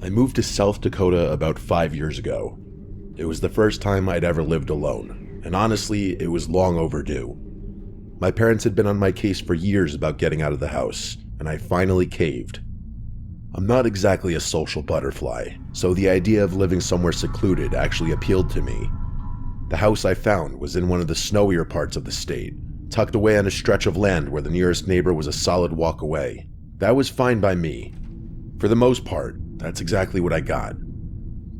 I moved to South Dakota about 5 years ago. It was the first time I'd ever lived alone, and honestly, it was long overdue. My parents had been on my case for years about getting out of the house, and I finally caved. I'm not exactly a social butterfly, so the idea of living somewhere secluded actually appealed to me. The house I found was in one of the snowier parts of the state, tucked away on a stretch of land where the nearest neighbor was a solid walk away. That was fine by me. For the most part, that's exactly what I got.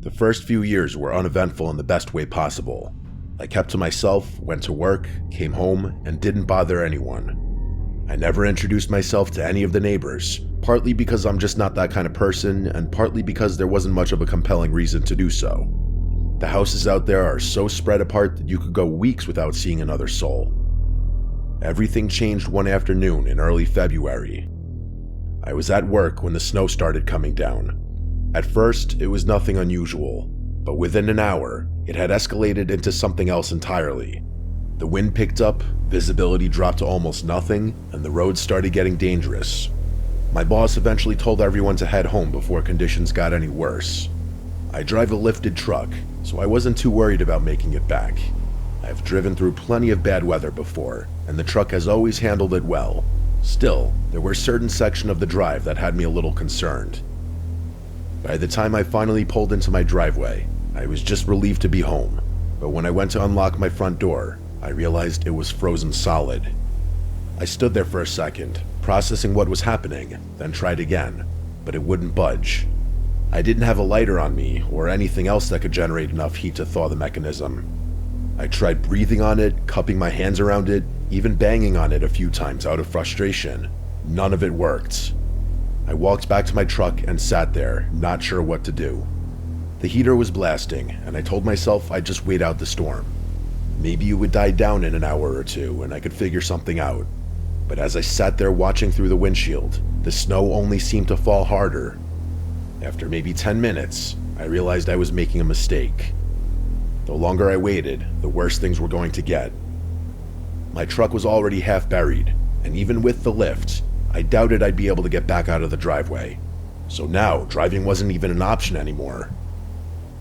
The first few years were uneventful in the best way possible. I kept to myself, went to work, came home, and didn't bother anyone. I never introduced myself to any of the neighbors, partly because I'm just not that kind of person, and partly because there wasn't much of a compelling reason to do so. The houses out there are so spread apart that you could go weeks without seeing another soul. Everything changed one afternoon in early February. I was at work when the snow started coming down. At first, it was nothing unusual, but within an hour, it had escalated into something else entirely. The wind picked up, visibility dropped to almost nothing, and the roads started getting dangerous. My boss eventually told everyone to head home before conditions got any worse. I drive a lifted truck, so I wasn't too worried about making it back. I've driven through plenty of bad weather before, and the truck has always handled it well. Still, there were certain sections of the drive that had me a little concerned. By the time I finally pulled into my driveway, I was just relieved to be home, but when I went to unlock my front door, I realized it was frozen solid. I stood there for a second, processing what was happening, then tried again, but it wouldn't budge. I didn't have a lighter on me or anything else that could generate enough heat to thaw the mechanism. I tried breathing on it, cupping my hands around it, even banging on it a few times out of frustration. None of it worked. I walked back to my truck and sat there, not sure what to do. The heater was blasting, and I told myself I'd just wait out the storm. Maybe it would die down in an hour or two and I could figure something out. But as I sat there watching through the windshield, the snow only seemed to fall harder. After maybe 10 minutes, I realized I was making a mistake. The longer I waited, the worse things were going to get. My truck was already half buried, and even with the lift, I doubted I'd be able to get back out of the driveway. So now, driving wasn't even an option anymore.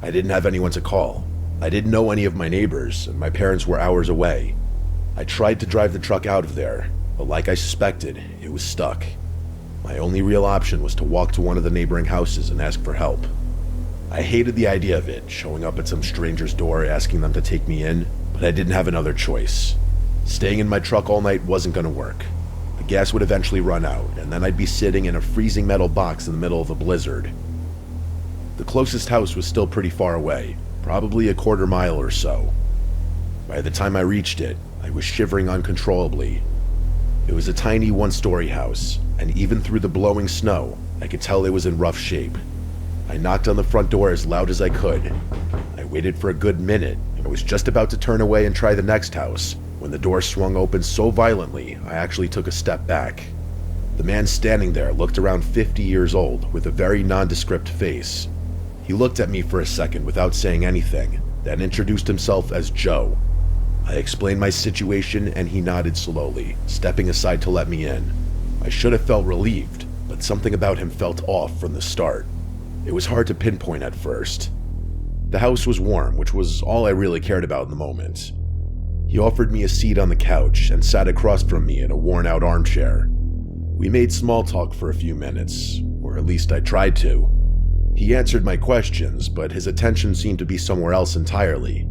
I didn't have anyone to call. I didn't know any of my neighbors, and my parents were hours away. I tried to drive the truck out of there, but like I suspected, it was stuck. My only real option was to walk to one of the neighboring houses and ask for help. I hated the idea of it, showing up at some stranger's door asking them to take me in, but I didn't have another choice. Staying in my truck all night wasn't going to work. The gas would eventually run out, and then I'd be sitting in a freezing metal box in the middle of a blizzard. The closest house was still pretty far away, probably a quarter mile or so. By the time I reached it, I was shivering uncontrollably. It was a tiny one-story house, and even through the blowing snow, I could tell it was in rough shape. I knocked on the front door as loud as I could. I waited for a good minute, and I was just about to turn away and try the next house, when the door swung open so violently, I actually took a step back. The man standing there looked around 50 years old, with a very nondescript face. He looked at me for a second without saying anything, then introduced himself as Joe. I explained my situation and he nodded slowly, stepping aside to let me in. I should have felt relieved, but something about him felt off from the start. It was hard to pinpoint at first. The house was warm, which was all I really cared about in the moment. He offered me a seat on the couch and sat across from me in a worn-out armchair. We made small talk for a few minutes, or at least I tried to. He answered my questions, but his attention seemed to be somewhere else entirely.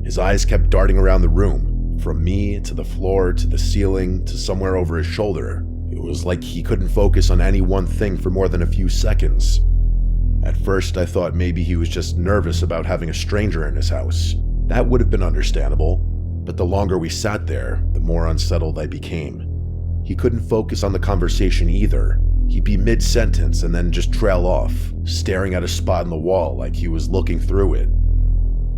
His eyes kept darting around the room, from me to the floor to the ceiling to somewhere over his shoulder. It was like he couldn't focus on any one thing for more than a few seconds. At first, I thought maybe he was just nervous about having a stranger in his house. That would have been understandable, but the longer we sat there, the more unsettled I became. He couldn't focus on the conversation either. He'd be mid-sentence and then just trail off, staring at a spot in the wall like he was looking through it.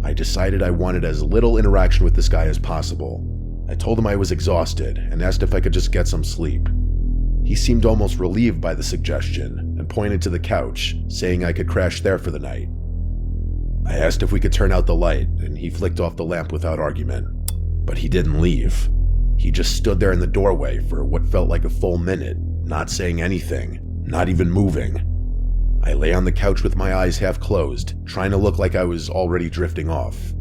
I decided I wanted as little interaction with this guy as possible. I told him I was exhausted and asked if I could just get some sleep. He seemed almost relieved by the suggestion and pointed to the couch, saying I could crash there for the night. I asked if we could turn out the light, and he flicked off the lamp without argument. But he didn't leave. He just stood there in the doorway for what felt like a full minute, not saying anything, not even moving. I lay on the couch with my eyes half closed, trying to look like I was already drifting off.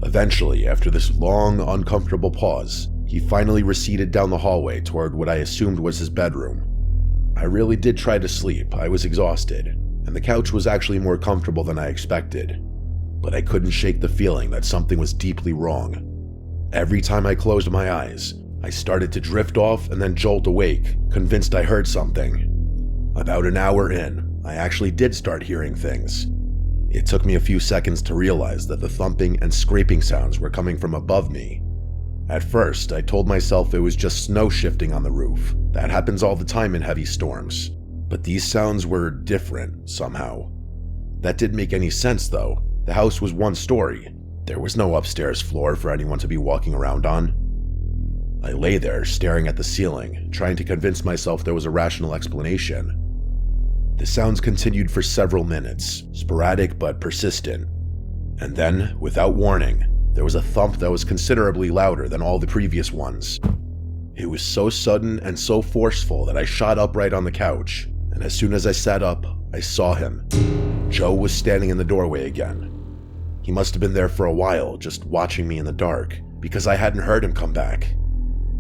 Eventually, after this long, uncomfortable pause, he finally receded down the hallway toward what I assumed was his bedroom. I really did try to sleep. I was exhausted, and the couch was actually more comfortable than I expected. But I couldn't shake the feeling that something was deeply wrong. Every time I closed my eyes, I started to drift off and then jolt awake, convinced I heard something. About an hour in, I actually did start hearing things. It took me a few seconds to realize that the thumping and scraping sounds were coming from above me. At first, I told myself it was just snow shifting on the roof. That happens all the time in heavy storms. But these sounds were different, somehow. That didn't make any sense, though. The house was one story. There was no upstairs floor for anyone to be walking around on. I lay there, staring at the ceiling, trying to convince myself there was a rational explanation. The sounds continued for several minutes, sporadic but persistent. And then, without warning, there was a thump that was considerably louder than all the previous ones. It was so sudden and so forceful that I shot upright on the couch, and as soon as I sat up, I saw him. Joe was standing in the doorway again. He must have been there for a while, just watching me in the dark, because I hadn't heard him come back.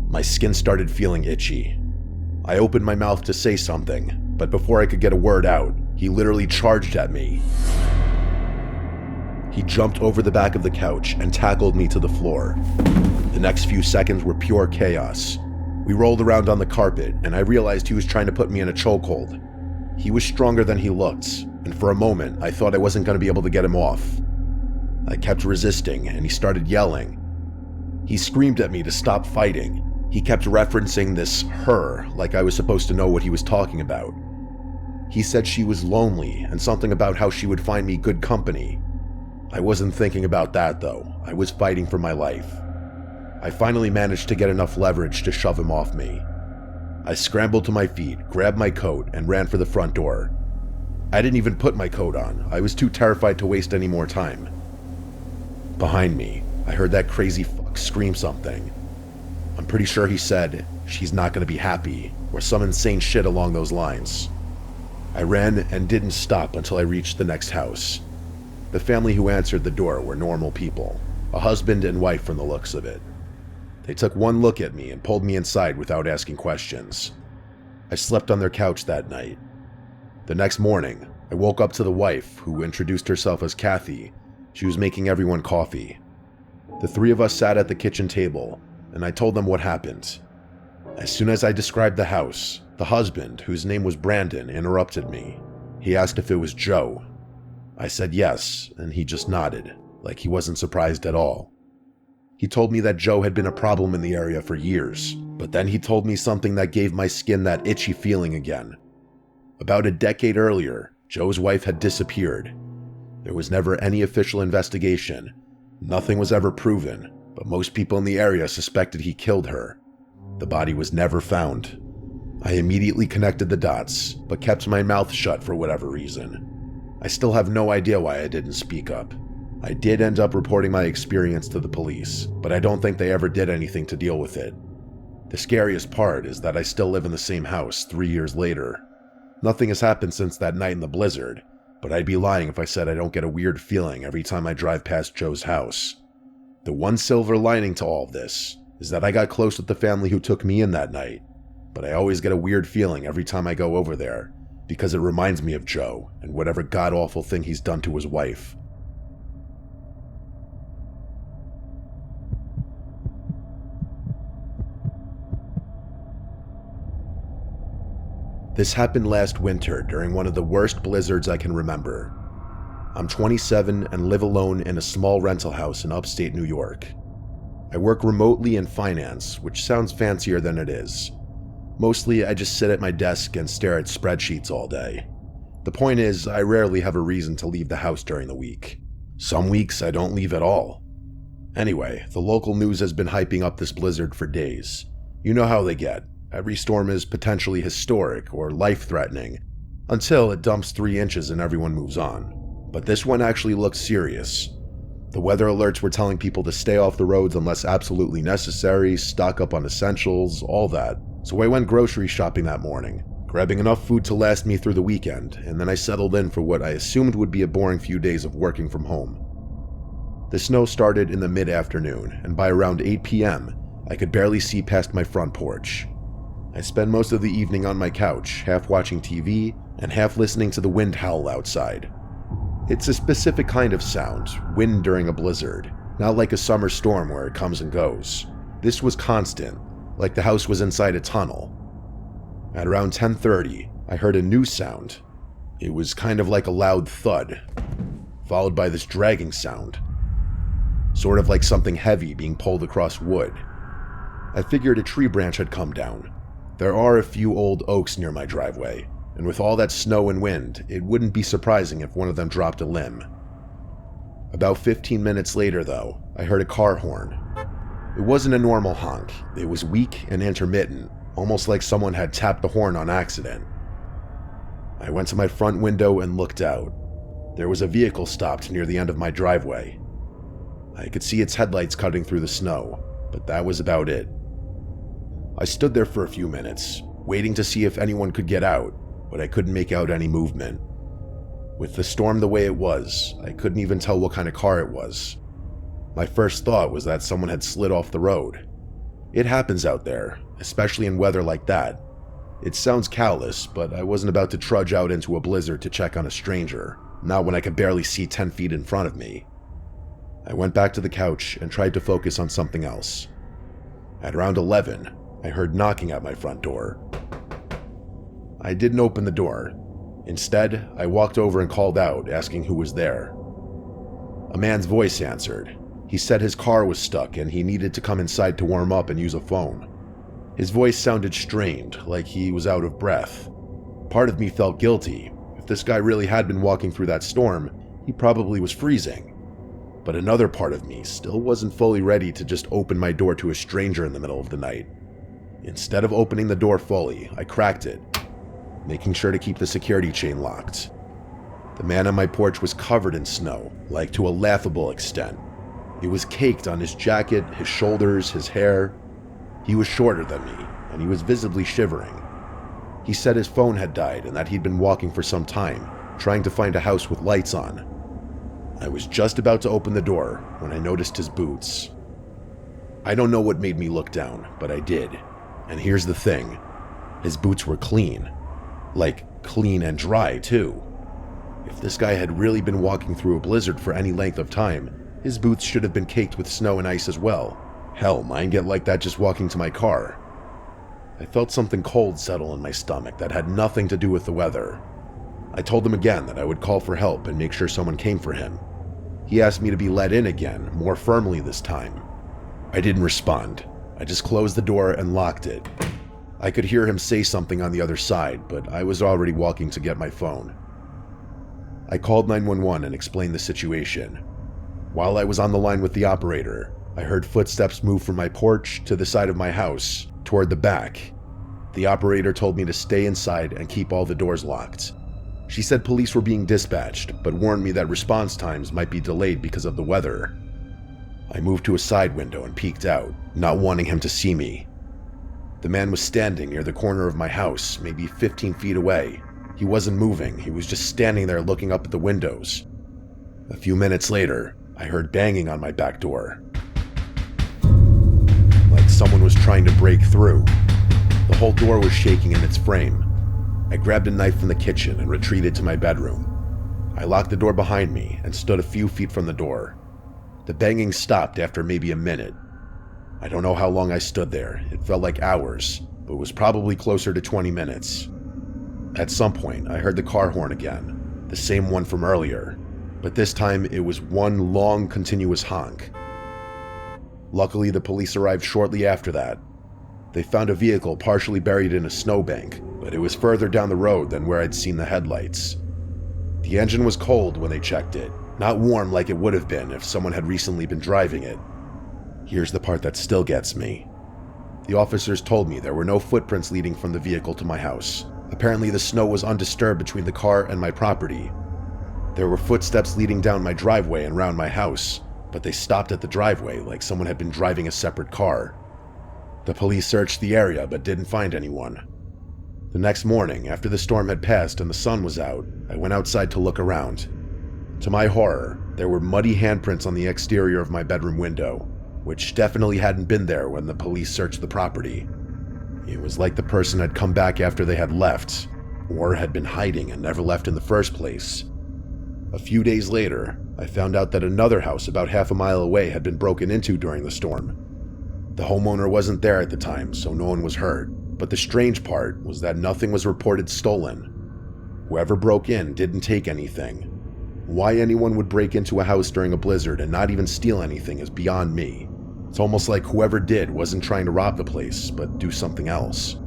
My skin started feeling itchy. I opened my mouth to say something, but before I could get a word out, he literally charged at me. He jumped over the back of the couch and tackled me to the floor. The next few seconds were pure chaos. We rolled around on the carpet, and I realized he was trying to put me in a chokehold. He was stronger than he looked, and for a moment, I thought I wasn't going to be able to get him off. I kept resisting, and he started yelling. He screamed at me to stop fighting. He kept referencing this her, like I was supposed to know what he was talking about. He said she was lonely, and something about how she would find me good company. I wasn't thinking about that, though. I was fighting for my life. I finally managed to get enough leverage to shove him off me. I scrambled to my feet, grabbed my coat, and ran for the front door. I didn't even put my coat on. I was too terrified to waste any more time. Behind me, I heard that crazy fuck scream something. I'm pretty sure he said, "She's not gonna be happy," or some insane shit along those lines. I ran and didn't stop until I reached the next house. The family who answered the door were normal people, a husband and wife from the looks of it. They took one look at me and pulled me inside without asking questions. I slept on their couch that night. The next morning, I woke up to the wife, who introduced herself as Kathy. She was making everyone coffee. The three of us sat at the kitchen table, and I told them what happened. As soon as I described the house, the husband, whose name was Brandon, interrupted me. He asked if it was Joe. I said yes, and he just nodded, like he wasn't surprised at all. He told me that Joe had been a problem in the area for years, but then he told me something that gave my skin that itchy feeling again. About a decade earlier, Joe's wife had disappeared. There was never any official investigation. Nothing was ever proven, but most people in the area suspected he killed her. The body was never found. I immediately connected the dots, but kept my mouth shut for whatever reason. I still have no idea why I didn't speak up. I did end up reporting my experience to the police, but I don't think they ever did anything to deal with it. The scariest part is that I still live in the same house 3 years later. Nothing has happened since that night in the blizzard, but I'd be lying if I said I don't get a weird feeling every time I drive past Joe's house. The one silver lining to all of this is that I got close with the family who took me in that night, but I always get a weird feeling every time I go over there, because it reminds me of Joe and whatever god-awful thing he's done to his wife. This happened last winter during one of the worst blizzards I can remember. I'm 27 and live alone in a small rental house in upstate New York. I work remotely in finance, which sounds fancier than it is. Mostly, I just sit at my desk and stare at spreadsheets all day. The point is, I rarely have a reason to leave the house during the week. Some weeks, I don't leave at all. Anyway, the local news has been hyping up this blizzard for days. You know how they get. Every storm is potentially historic or life-threatening, until it dumps 3 inches and everyone moves on. But this one actually looked serious. The weather alerts were telling people to stay off the roads unless absolutely necessary, stock up on essentials, all that. So I went grocery shopping that morning, grabbing enough food to last me through the weekend, and then I settled in for what I assumed would be a boring few days of working from home. The snow started in the mid-afternoon, and by around 8 p.m., I could barely see past my front porch. I spent most of the evening on my couch, half watching TV and half listening to the wind howl outside. It's a specific kind of sound, wind during a blizzard, not like a summer storm where it comes and goes. This was constant, like the house was inside a tunnel. At around 10:30, I heard a new sound. It was kind of like a loud thud, followed by this dragging sound, sort of like something heavy being pulled across wood. I figured a tree branch had come down. There are a few old oaks near my driveway, and with all that snow and wind, it wouldn't be surprising if one of them dropped a limb. About 15 minutes later, though, I heard a car horn. It wasn't a normal honk. It was weak and intermittent, almost like someone had tapped the horn on accident. I went to my front window and looked out. There was a vehicle stopped near the end of my driveway. I could see its headlights cutting through the snow, but that was about it. I stood there for a few minutes, waiting to see if anyone could get out, but I couldn't make out any movement. With the storm the way it was, I couldn't even tell what kind of car it was. My first thought was that someone had slid off the road. It happens out there, especially in weather like that. It sounds callous, but I wasn't about to trudge out into a blizzard to check on a stranger, not when I could barely see 10 feet in front of me. I went back to the couch and tried to focus on something else. At around 11, I heard knocking at my front door. I didn't open the door. Instead, I walked over and called out, asking who was there. A man's voice answered. He said his car was stuck and he needed to come inside to warm up and use a phone. His voice sounded strained, like he was out of breath. Part of me felt guilty. If this guy really had been walking through that storm, he probably was freezing. But another part of me still wasn't fully ready to just open my door to a stranger in the middle of the night. Instead of opening the door fully, I cracked it, making sure to keep the security chain locked. The man on my porch was covered in snow, like to a laughable extent. It was caked on his jacket, his shoulders, his hair. He was shorter than me, and he was visibly shivering. He said his phone had died and that he'd been walking for some time, trying to find a house with lights on. I was just about to open the door when I noticed his boots. I don't know what made me look down, but I did. And here's the thing. His boots were clean. Like, clean and dry, too. If this guy had really been walking through a blizzard for any length of time, his boots should have been caked with snow and ice as well. Hell, mine get like that just walking to my car. I felt something cold settle in my stomach that had nothing to do with the weather. I told him again that I would call for help and make sure someone came for him. He asked me to be let in again, more firmly this time. I didn't respond. I just closed the door and locked it. I could hear him say something on the other side, but I was already walking to get my phone. I called 911 and explained the situation. While I was on the line with the operator, I heard footsteps move from my porch to the side of my house, toward the back. The operator told me to stay inside and keep all the doors locked. She said police were being dispatched, but warned me that response times might be delayed because of the weather. I moved to a side window and peeked out, not wanting him to see me. The man was standing near the corner of my house, maybe 15 feet away. He wasn't moving, he was just standing there looking up at the windows. A few minutes later, I heard banging on my back door. Like someone was trying to break through. The whole door was shaking in its frame. I grabbed a knife from the kitchen and retreated to my bedroom. I locked the door behind me and stood a few feet from the door. The banging stopped after maybe a minute. I don't know how long I stood there. It felt like hours, but it was probably closer to 20 minutes. At some point, I heard the car horn again, the same one from earlier, but this time it was one long, continuous honk. Luckily, the police arrived shortly after that. They found a vehicle partially buried in a snowbank, but it was further down the road than where I'd seen the headlights. The engine was cold when they checked it, not warm like it would have been if someone had recently been driving it. Here's the part that still gets me. The officers told me there were no footprints leading from the vehicle to my house. Apparently the snow was undisturbed between the car and my property. There were footsteps leading down my driveway and around my house, but they stopped at the driveway like someone had been driving a separate car. The police searched the area but didn't find anyone. The next morning, after the storm had passed and the sun was out, I went outside to look around. To my horror, there were muddy handprints on the exterior of my bedroom window, which definitely hadn't been there when the police searched the property. It was like the person had come back after they had left, or had been hiding and never left in the first place. A few days later, I found out that another house about half a mile away had been broken into during the storm. The homeowner wasn't there at the time, so no one was hurt, but the strange part was that nothing was reported stolen. Whoever broke in didn't take anything. Why anyone would break into a house during a blizzard and not even steal anything is beyond me. It's almost like whoever did wasn't trying to rob the place, but do something else.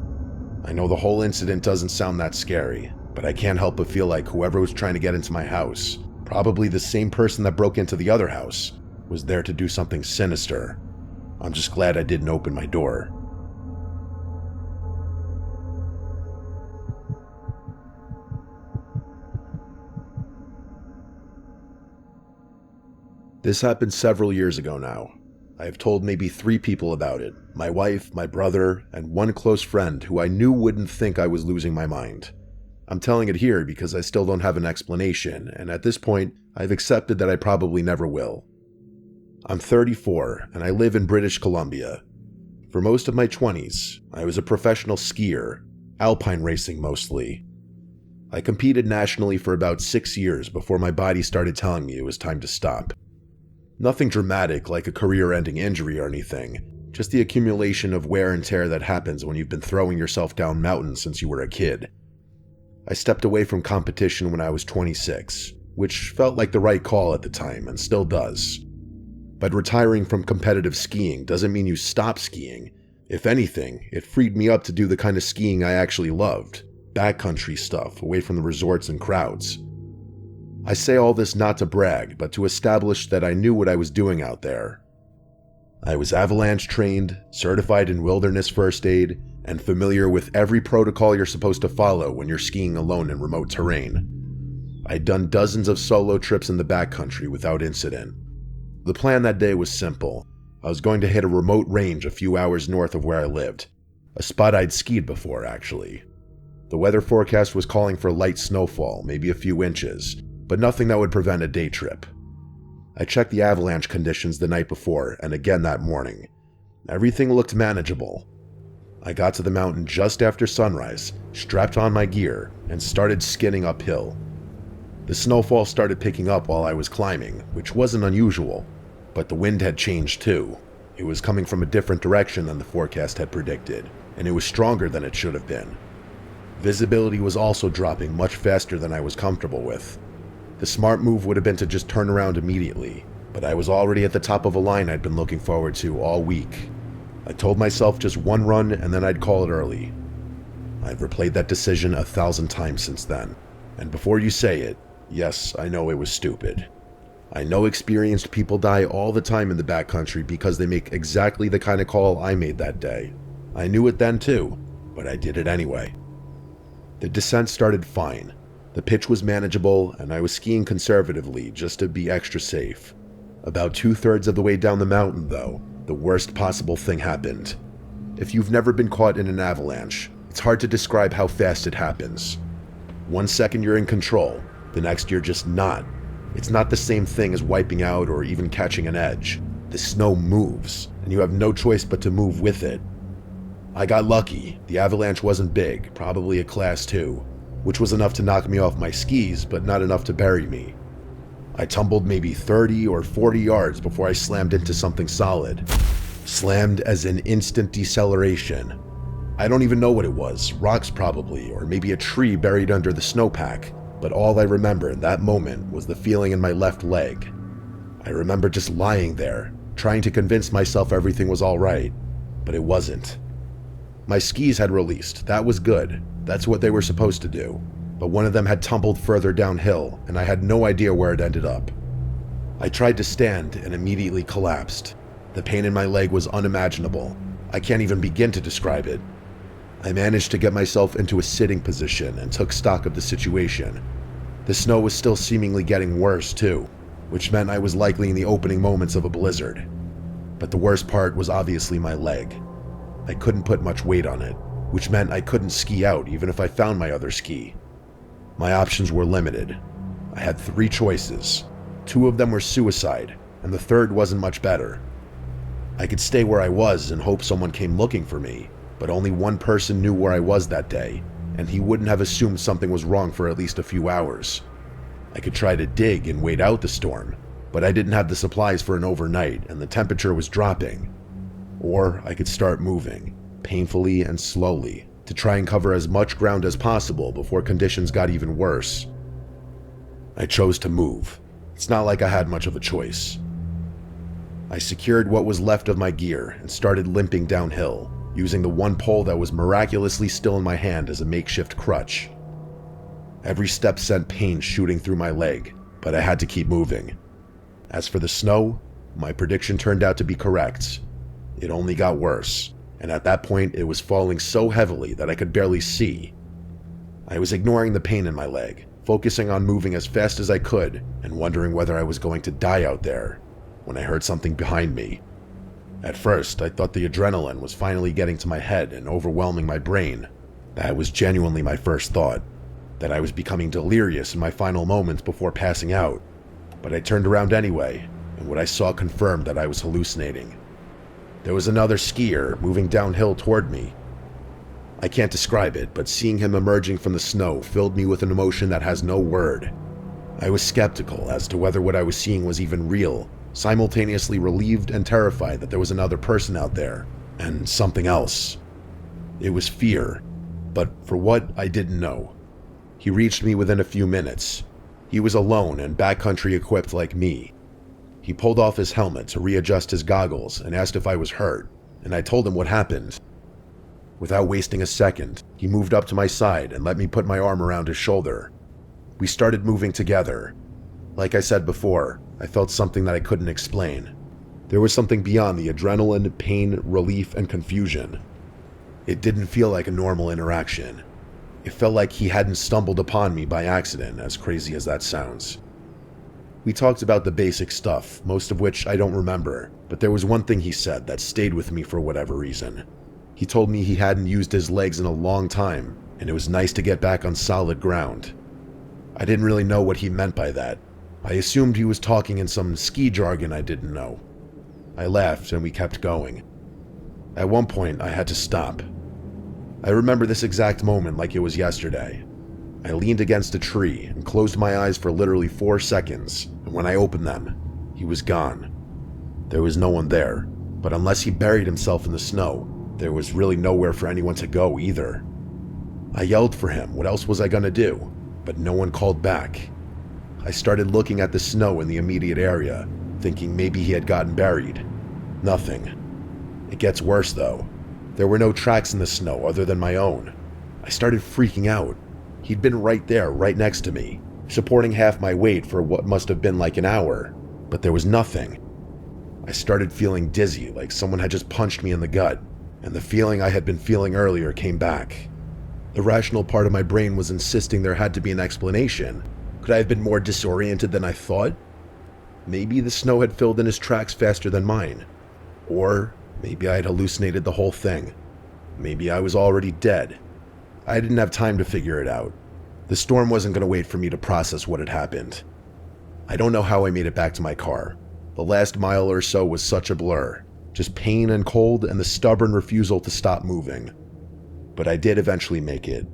I know the whole incident doesn't sound that scary, but I can't help but feel like whoever was trying to get into my house, probably the same person that broke into the other house, was there to do something sinister. I'm just glad I didn't open my door. This happened several years ago now. I have told maybe 3 people about it: my wife, my brother, and one close friend who I knew wouldn't think I was losing my mind. I'm telling it here because I still don't have an explanation, and at this point, I've accepted that I probably never will. I'm 34, and I live in British Columbia. For most of my 20s, I was a professional skier, alpine racing mostly. I competed nationally for about 6 years before my body started telling me it was time to stop. Nothing dramatic like a career-ending injury or anything, just the accumulation of wear and tear that happens when you've been throwing yourself down mountains since you were a kid. I stepped away from competition when I was 26, which felt like the right call at the time and still does. But retiring from competitive skiing doesn't mean you stop skiing. If anything, it freed me up to do the kind of skiing I actually loved, backcountry stuff away from the resorts and crowds. I say all this not to brag, but to establish that I knew what I was doing out there. I was avalanche trained, certified in wilderness first aid, and familiar with every protocol you're supposed to follow when you're skiing alone in remote terrain. I'd done dozens of solo trips in the backcountry without incident. The plan that day was simple. I was going to hit a remote range a few hours north of where I lived, a spot I'd skied before, actually. The weather forecast was calling for light snowfall, maybe a few inches, but nothing that would prevent a day trip. I checked the avalanche conditions the night before and again that morning. Everything looked manageable. I got to the mountain just after sunrise, strapped on my gear, and started skidding uphill. The snowfall started picking up while I was climbing, which wasn't unusual, but the wind had changed too. It was coming from a different direction than the forecast had predicted, and it was stronger than it should have been. Visibility was also dropping much faster than I was comfortable with. The smart move would have been to just turn around immediately, but I was already at the top of a line I'd been looking forward to all week. I told myself just one run and then I'd call it early. I've replayed that decision 1,000 times since then, and before you say it, yes, I know it was stupid. I know experienced people die all the time in the backcountry because they make exactly the kind of call I made that day. I knew it then too, but I did it anyway. The descent started fine. The pitch was manageable, and I was skiing conservatively just to be extra safe. About 2/3 of the way down the mountain, though, the worst possible thing happened. If you've never been caught in an avalanche, it's hard to describe how fast it happens. 1 second you're in control, the next you're just not. It's not the same thing as wiping out or even catching an edge. The snow moves, and you have no choice but to move with it. I got lucky. The avalanche wasn't big, probably a class 2, which was enough to knock me off my skis, but not enough to bury me. I tumbled maybe 30 or 40 yards before I slammed into something solid. Slammed as in instant deceleration. I don't even know what it was, rocks probably, or maybe a tree buried under the snowpack, but all I remember in that moment was the feeling in my left leg. I remember just lying there, trying to convince myself everything was alright, but it wasn't. My skis had released, that was good, that's what they were supposed to do, but one of them had tumbled further downhill, and I had no idea where it ended up. I tried to stand and immediately collapsed. The pain in my leg was unimaginable. I can't even begin to describe it. I managed to get myself into a sitting position and took stock of the situation. The snow was still seemingly getting worse too, which meant I was likely in the opening moments of a blizzard. But the worst part was obviously my leg. I couldn't put much weight on it. which meant I couldn't ski out even if I found my other ski. My options were limited. I had 3 choices. 2 of them were suicide, and the third wasn't much better. I could stay where I was and hope someone came looking for me, but only one person knew where I was that day, and he wouldn't have assumed something was wrong for at least a few hours. I could try to dig and wait out the storm, but I didn't have the supplies for an overnight and the temperature was dropping. Or I could start moving, painfully and slowly, to try and cover as much ground as possible before conditions got even worse. I chose to move. It's not like I had much of a choice. I secured what was left of my gear and started limping downhill, using the one pole that was miraculously still in my hand as a makeshift crutch. Every step sent pain shooting through my leg, but I had to keep moving. As for the snow, my prediction turned out to be correct. It only got worse, and at that point it was falling so heavily that I could barely see. I was ignoring the pain in my leg, focusing on moving as fast as I could and wondering whether I was going to die out there, when I heard something behind me. At first, I thought the adrenaline was finally getting to my head and overwhelming my brain. That was genuinely my first thought, that I was becoming delirious in my final moments before passing out. But I turned around anyway, and what I saw confirmed that I was hallucinating. There was another skier moving downhill toward me. I can't describe it, but seeing him emerging from the snow filled me with an emotion that has no word. I was skeptical as to whether what I was seeing was even real, simultaneously relieved and terrified that there was another person out there, and something else. It was fear, but for what, I didn't know. He reached me within a few minutes. He was alone and backcountry equipped like me. He pulled off his helmet to readjust his goggles and asked if I was hurt, and I told him what happened. Without wasting a second, he moved up to my side and let me put my arm around his shoulder. We started moving together. Like I said before, I felt something that I couldn't explain. There was something beyond the adrenaline, pain, relief, and confusion. It didn't feel like a normal interaction. It felt like he hadn't stumbled upon me by accident, as crazy as that sounds. We talked about the basic stuff, most of which I don't remember, but there was one thing he said that stayed with me for whatever reason. He told me he hadn't used his legs in a long time, and it was nice to get back on solid ground. I didn't really know what he meant by that. I assumed he was talking in some ski jargon I didn't know. I laughed and we kept going. At one point, I had to stop. I remember this exact moment like it was yesterday. I leaned against a tree and closed my eyes for literally 4 seconds, and when I opened them, he was gone. There was no one there, but unless he buried himself in the snow, there was really nowhere for anyone to go either. I yelled for him, what else was I gonna do? But no one called back. I started looking at the snow in the immediate area, thinking maybe he had gotten buried. Nothing. It gets worse though. There were no tracks in the snow other than my own. I started freaking out. He'd been right there, right next to me, supporting half my weight for what must have been like an hour, but there was nothing. I started feeling dizzy, like someone had just punched me in the gut, and the feeling I had been feeling earlier came back. The rational part of my brain was insisting there had to be an explanation. Could I have been more disoriented than I thought? Maybe the snow had filled in his tracks faster than mine. Or maybe I had hallucinated the whole thing. Maybe I was already dead. I didn't have time to figure it out. The storm wasn't going to wait for me to process what had happened. I don't know how I made it back to my car. The last mile or so was such a blur. Just pain and cold and the stubborn refusal to stop moving. But I did eventually make it.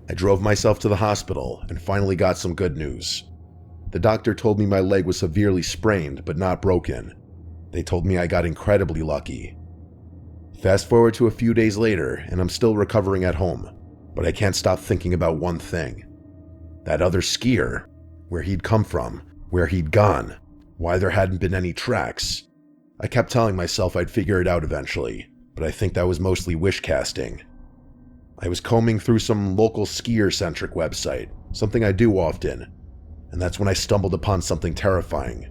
I drove myself to the hospital and finally got some good news. The doctor told me my leg was severely sprained but not broken. They told me I got incredibly lucky. Fast forward to a few days later and I'm still recovering at home, but I can't stop thinking about one thing. That other skier, where he'd come from, where he'd gone, why there hadn't been any tracks. I kept telling myself I'd figure it out eventually, but I think that was mostly wish casting. I was combing through some local skier-centric website, something I do often, and that's when I stumbled upon something terrifying.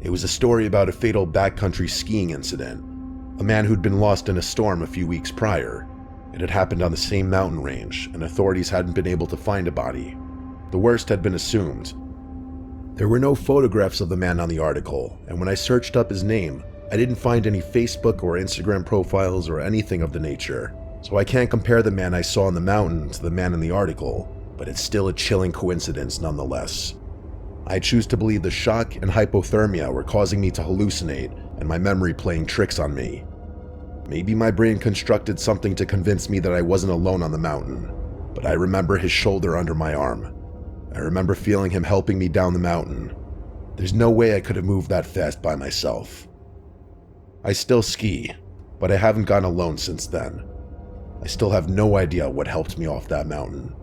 It was a story about a fatal backcountry skiing incident. A man who'd been lost in a storm a few weeks prior. It had happened on the same mountain range, and authorities hadn't been able to find a body. The worst had been assumed. There were no photographs of the man on the article, and when I searched up his name, I didn't find any Facebook or Instagram profiles or anything of the nature. So I can't compare the man I saw on the mountain to the man in the article, but it's still a chilling coincidence nonetheless. I choose to believe the shock and hypothermia were causing me to hallucinate and my memory playing tricks on me. Maybe my brain constructed something to convince me that I wasn't alone on the mountain, but I remember his shoulder under my arm. I remember feeling him helping me down the mountain. There's no way I could have moved that fast by myself. I still ski, but I haven't gone alone since then. I still have no idea what helped me off that mountain.